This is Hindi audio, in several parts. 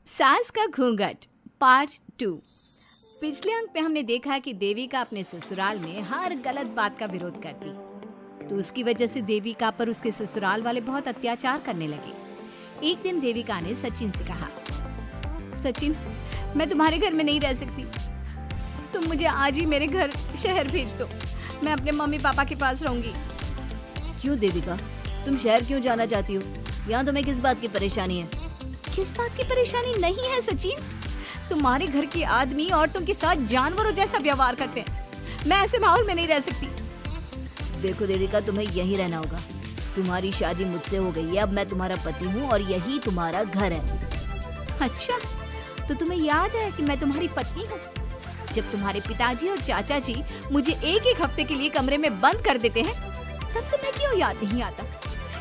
सास का घूंघट पार्ट 2। पिछले अंक में हमने देखा कि देविका अपने ससुराल में हर गलत बात का विरोध करती, तो उसकी वजह से देविका पर उसके ससुराल वाले बहुत अत्याचार करने लगे। एक दिन देविका ने सचिन से कहा, सचिन, मैं तुम्हारे घर में नहीं रह सकती, तुम मुझे आज ही मेरे घर शहर भेज दो, मैं अपने मम्मी पापा के पास रहूंगी। क्यों देविका, तुम शहर क्यों जाना चाहती हो? यहाँ तुम्हें किस बात की परेशानी है? किस बात की परेशानी नहीं है सचिन, तुम्हारे घर के आदमी औरतों के साथ जानवरों जैसा व्यवहार करते हैं, मैं ऐसे माहौल में नहीं रह सकती। देखो देविका, तुम्हें यहीं रहना होगा। तुम्हारी शादी मुझसे हो गई है, अब मैं तुम्हारा पति हूँ और यही तुम्हारा घर है। अच्छा, तो तुम्हें याद है कि मैं तुम्हारी पत्नी हूँ? जब तुम्हारे पिताजी और चाचा जी मुझे एक एक हफ्ते के लिए कमरे में बंद कर देते हैं, तब तुम्हें क्यों याद नहीं आता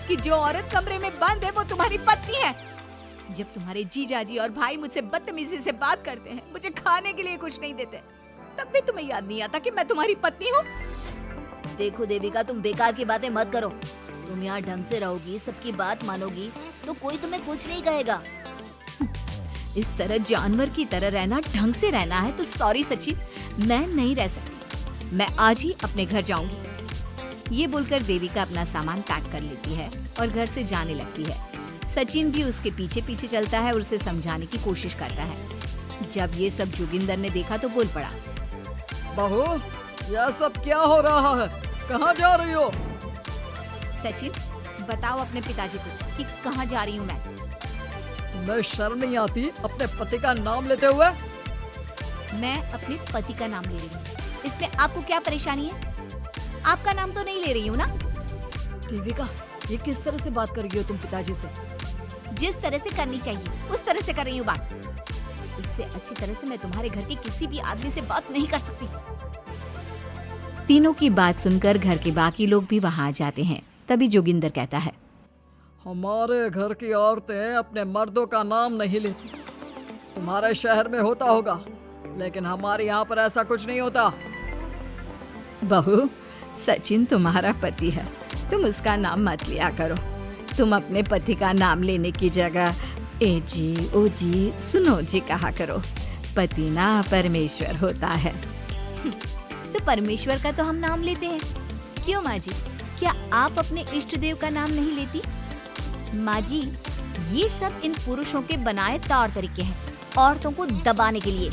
कि जो औरत कमरे में बंद है वो तुम्हारी पत्नी है? जब तुम्हारे जीजाजी और भाई मुझसे बदतमीजी से बात करते हैं, मुझे खाने के लिए कुछ नहीं देते, तब भी तुम्हें याद नहीं आता कि मैं तुम्हारी पत्नी हूँ? देखो देविका, तुम बेकार की बातें मत करो। तुम यहाँ ढंग से रहोगी, सबकी बात मानोगी, तो कोई तुम्हें कुछ नहीं कहेगा। इस तरह जानवर की तरह रहना ढंग से रहना है तो सॉरी सचिन, मैं नहीं रह सकती, मैं आज ही अपने घर जाऊंगी। ये बोलकर देविका अपना सामान पैक कर लेती है और घर से जाने लगती है। सचिन भी उसके पीछे पीछे चलता है और उसे समझाने की कोशिश करता है। जब ये सब जोगिंदर ने देखा तो बोल पड़ा, बहू, यह सब क्या हो रहा है? कहाँ जा रही हो? सचिन, बताओ अपने पिताजी को कि कहाँ जा रही हूँ मैं? तुम्हें शर्म नहीं आती अपने पति का नाम लेते हुए? मैं अपने पति का नाम ले रही हूँ, इसमें आपको क्या परेशानी है? आपका नाम तो नहीं ले रही हूँ ना? देविका, ये किस तरह से बात कर रही हो तुम पिताजी से? जिस तरह से करनी चाहिए उस तरह से कर रही हूँ बात। इससे अच्छी तरह से मैं तुम्हारे घर के किसी भी आदमी से बात नहीं कर सकती। तीनों की बात सुनकर घर के बाकी लोग भी वहाँ आ जाते हैं। तभी जोगिंदर कहता है, हमारे घर की औरतें अपने मर्दों का नाम नहीं लेती। तुम्हारे शहर में होता होगा, लेकिन हमारे यहाँ पर ऐसा कुछ नहीं होता। बहू, सचिन तुम्हारा पति है, तुम उसका नाम मत लिया करो। तुम अपने पति का नाम लेने की जगह ए जी, ओ जी, सुनो जी कहा करो। पति ना परमेश्वर होता है। तो परमेश्वर का तो हम नाम लेते हैं। क्यों माँ जी, क्या आप अपने इष्ट देव का नाम नहीं लेती? माँ जी, ये सब इन पुरुषों के बनाए तौर तरीके हैं, औरतों को दबाने के लिए।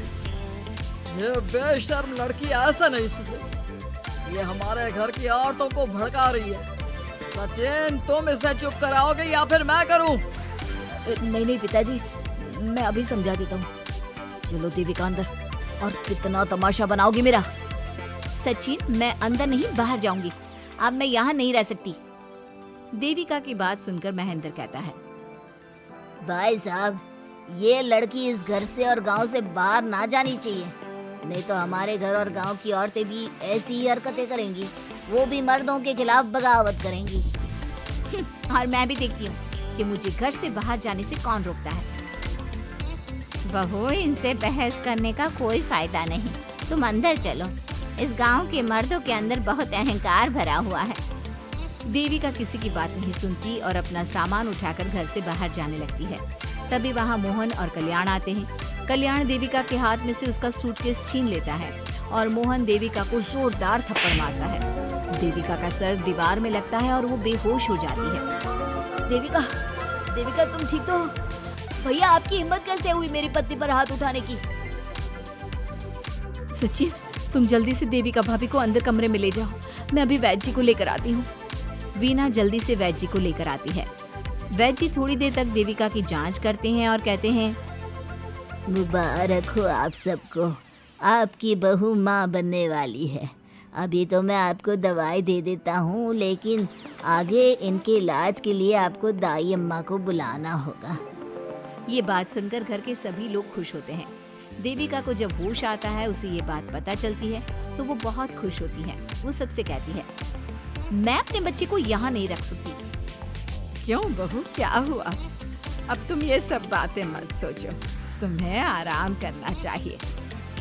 ये बेशर्म लड़की ऐसा नहीं सुधरेगी। ये हमारे घर की औरतों को भड़का रही है। सचिन, तुम इसे चुप कराओगे या फिर मैं करूं? नहीं पिताजी, मैं अभी समझा देता हूँ। चलो देविका अंदर, और कितना तमाशा बनाओगी मेरा। सचिन, मैं अंदर नहीं बाहर जाऊंगी, अब मैं यहाँ नहीं रह सकती। देविका की बात सुनकर महेंद्र कहता है, भाई साहब, ये लड़की इस घर से और गांव से बाहर ना जानी चाहिए, नहीं तो हमारे घर और गांव की औरतें भी ऐसी ही हरकतें करेंगी, वो भी मर्दों के खिलाफ बगावत करेंगी। और मैं भी देखती हूँ कि मुझे घर से बाहर जाने से कौन रोकता है। बहू, इनसे बहस करने का कोई फायदा नहीं, तुम अंदर चलो। इस गांव के मर्दों के अंदर बहुत अहंकार भरा हुआ है। देविका किसी की बात नहीं सुनती और अपना सामान उठाकर घर से बाहर जाने लगती है। तभी वहाँ मोहन और कल्याण आते हैं। कल्याण देविका के हाथ में से उसका सूटकेस छीन लेता है और मोहन देविका को जोरदार थप्पड़ मारता है। देविका का सर दीवार में लगता है और वो बेहोश हो जाती है। देविका, देविका तुम ठीक तो हो? भैया, आपकी हिम्मत कैसे हुई मेरी पत्नी पर हाथ उठाने की? सचिन, तुम जल्दी से देविका भाभी को अंदर कमरे में ले जाओ, मैं अभी वैद्य जी को लेकर आती हूँ। वीना जल्दी से वैद्य जी को लेकर आती है। वैद्य जी थोड़ी देर तक देविका की जांच करते हैं और कहते हैं, मुबारक हो आप सबको, आपकी बहू माँ बनने वाली है। अभी तो मैं आपको दवाई दे देता हूँ, लेकिन आगे इनके इलाज के लिए आपको दाई अम्मा को बुलाना होगा। ये बात सुनकर घर के सभी लोग खुश होते हैं। देविका को जब होश आता है, उसे ये बात पता चलती है तो वो बहुत खुश होती है। वो सबसे कहती है, मैं अपने बच्चे को यहाँ नहीं रख सकती। क्यों बहू, क्या हुआ? अब तुम ये सब बातें मत सोचो, तुम्हें आराम करना चाहिए।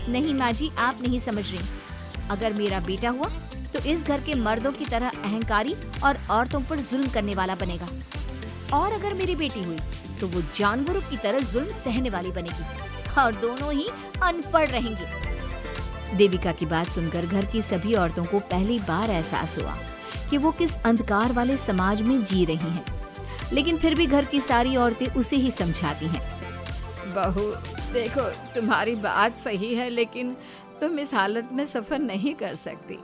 नहीं माँ जी, आप नहीं समझ रही। अगर मेरा बेटा हुआ तो इस घर के मर्दों की तरह अहंकारी और औरतों पर जुल्म करने वाला बनेगा। और अगर मेरी बेटी हुई तो वो जानवरों की तरह जुल्म सहने वाली बनेगी और दोनों ही अनपढ़ रहेंगे। देविका की बात सुनकर घर की सभी औरतों को पहली बार एहसास हुआ कि वो किस अंधकार वाले समाज में जी रही हैं। लेकिन फिर भी घर की सारी औरतें उसे ही समझाती हैं। बहू देखो, तुम्हारी बात सही है, लेकिन तुम इस हालत में सफर नहीं कर सकती।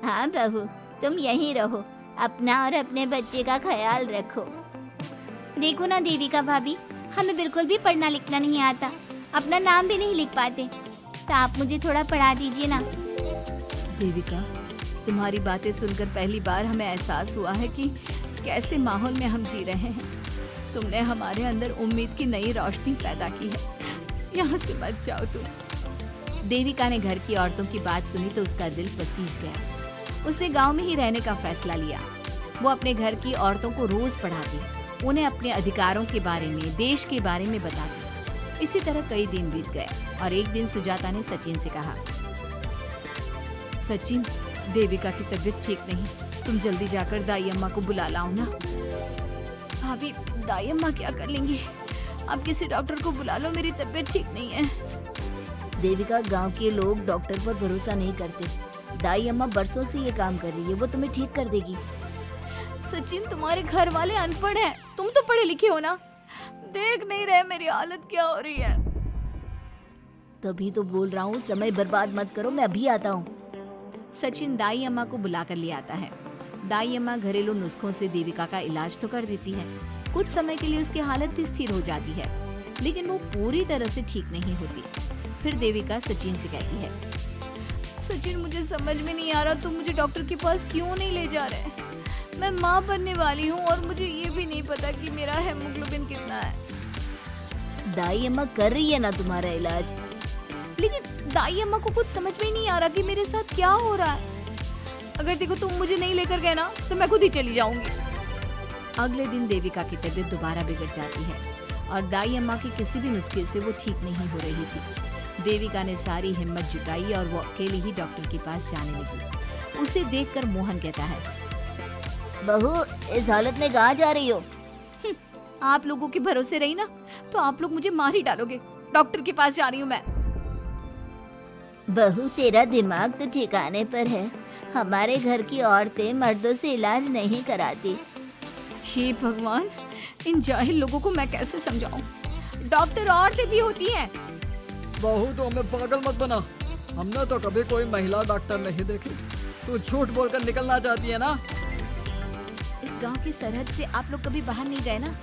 हाँ बहू, तुम यहीं रहो, अपना और अपने बच्चे का ख्याल रखो। देखो ना देविका भाभी, हमें बिल्कुल भी पढ़ना लिखना नहीं आता, अपना नाम भी नहीं लिख पाते, तो आप मुझे थोड़ा पढ़ा दीजिए ना। देविका, तुम्हारी बातें सुनकर पहली बार हमें एहसास हुआ है कि कैसे माहौल में हम जी रहे हैं। तुमने हमारे अंदर उम्मीद की नई रोशनी पैदा की है। यहाँ से मत जाओ तुम। देविका ने घर की औरतों की बात सुनी तो उसका दिल पसीज गया। उसने गांव में ही रहने का फैसला लिया। वो अपने घर की औरतों को रोज पढ़ाती, उन्हें अपने अधिकारों के बारे में, देश के बारे में बताती। इसी तरह कई दिन बीत गए और एक दिन सुजाता ने सचिन से कहा, सचिन, देविका की तबीयत ठीक नहीं, तुम जल्दी जाकर दाई अम्मा को बुला लाओ ना। भाभी, दाई अम्मा क्या कर लेंगी? आप किसी डॉक्टर को बुला लो, मेरी तबीयत ठीक नहीं है। देविका, गांव के लोग डॉक्टर पर भरोसा नहीं करते। दाई अम्मा बरसों से ये काम कर रही है, वो तुम्हें ठीक कर देगी। सचिन, तुम्हारे घर वाले अनपढ़ हैं, तुम तो पढ़े लिखे हो ना, देख नहीं रहे मेरी हालत क्या हो रही है। तभी तो बोल रहा हूँ, समय बर्बाद मत करो, मैं अभी आता हूँ। सचिन दाई अम्मा को बुलाकर ले आता है। दाई अम्मा घरेलू नुस्खों से देविका का इलाज तो कर देती है। कुछ समय के लिए उसकी हालत भी स्थिर हो जाती है, लेकिन वो पूरी तरह से ठीक नहीं होती। फिर देविका सचिन से कहती है, सचिन, मुझे समझ में नहीं आ रहा तुम मुझे डॉक्टर के पास क्यों नहीं ले जा रहे। मैं माँ बनने वाली हूँ और मुझे ये भी नहीं पता कि मेरा हेमोग्लोबिन कितना है। दाई अम्मा कर रही है ना तुम्हारा इलाज। लेकिन दाई अम्मा को कुछ समझ में ही नहीं आ रहा कि मेरे साथ क्या हो रहा है। अगर देखो तुम मुझे नहीं लेकर गए ना तो मैं खुद ही चली जाऊंगी। अगले दिन देविका की तबीयत दोबारा बिगड़ जाती है और दाई अम्मा के किसी भी नुस्खे से वो ठीक नहीं हो रही थी। देविका ने सारी हिम्मत जुटाई और वो अकेली ही डॉक्टर के पास जाने लगी। उसे देखकर मोहन कहता है, बहू, इस हालत में कहाँ जा रही हो? आप लोगों के भरोसे रही ना तो आप लोग मुझे मार ही डालोगे। डॉक्टर के पास जा रही हूँ मैं। बहू, तेरा दिमाग तो ठिकाने पर है। हमारे घर की औरतें मर्दों से इलाज नहीं कराती। हे भगवान, इन जाहिल लोगों को मैं कैसे समझाऊं? डॉक्टर औरतें भी होती हैं। बहू, तो हमें पागल मत बना, हमने तो कभी कोई महिला डॉक्टर नहीं देखी। तू झूठ बोलकर निकलना चाहती है ना? इस गांव की सरहद से आप लोग कभी बाहर नहीं गए ना,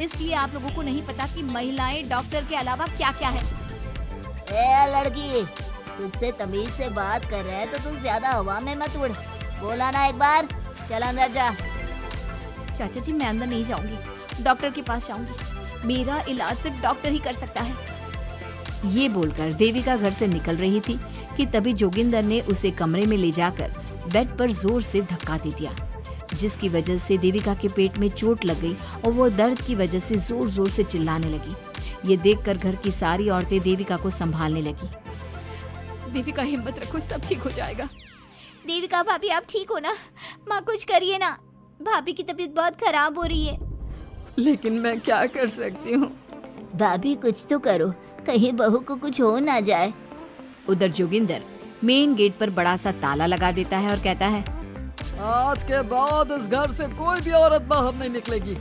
इसलिए आप लोगों को नहीं पता कि महिलाएं डॉक्टर के अलावा क्या क्या है। ए लड़की, तुझसे तमीज से बात कर रहे हैं तो तू ज्यादा हवा में मत उड़। बोला ना एक बार, चल अंदर जा। चाचा जी, मैं अंदर नहीं जाऊंगी, डॉक्टर के पास जाऊंगी। मेरा इलाज सिर्फ डॉक्टर ही कर सकता है। ये बोलकर देविका घर से निकल रही थी कि तभी जोगिंदर ने उसे कमरे में ले जाकर बेड पर जोर से धक्का दे दिया, जिसकी वजह से देविका के पेट में चोट लग गई और वो दर्द की वजह से जोर जोर से चिल्लाने लगी। ये देखकर घर की सारी औरतें देविका को संभालने लगी। देविका, हिम्मत रखो, सब ठीक हो जाएगा। देविका भाभी, आप ठीक हो ना? माँ, कुछ करिए ना, भाभी की तबीयत बहुत खराब हो रही है। लेकिन मैं क्या कर सकती हूँ? भाभी, कुछ तो करो, कहीं बहू को कुछ हो ना जाए। उधर जोगिंदर मेन गेट पर बड़ा सा ताला लगा देता है और कहता है, आज के बाद इस घर से कोई भी औरत बाहर नहीं निकलेगी।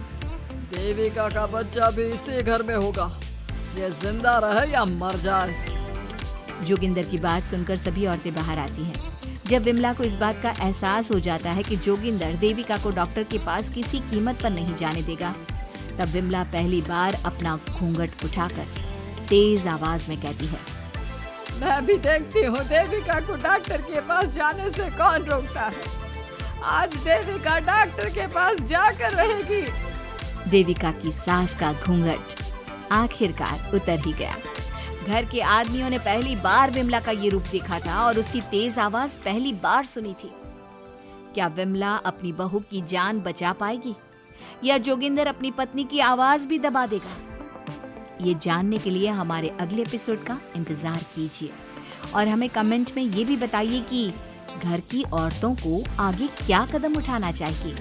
देविका का बच्चा भी इसी घर में होगा, ये जिंदा रहे या मर जाए। जोगिंदर की बात सुनकर सभी औरतें बाहर आती हैं। जब विमला को इस बात का एहसास हो जाता है कि जोगिंदर देविका को डॉक्टर के पास किसी कीमत पर नहीं जाने देगा, तब विमला पहली बार अपना घूंघट उठाकर तेज आवाज में कहती है, मैं भी देखती हूँ देविका को डॉक्टर के पास जाने से कौन रोकता है। आज देविका डॉक्टर के पास जाकर रहेगी। देविका की सास का घूंघट आखिरकार उतर ही गया। घर के आदमियों ने पहली बार विमला का ये रूप देखा था और उसकी तेज आवाज पहली बार सुनी थी। क्या विमला अपनी बहू की जान बचा पाएगी या जोगिंदर अपनी पत्नी की आवाज भी दबा देगा? ये जानने के लिए हमारे अगले एपिसोड का इंतजार कीजिए और हमें कमेंट में ये भी बताइए कि घर की औरतों को आगे क्या कदम उठाना चाहिए।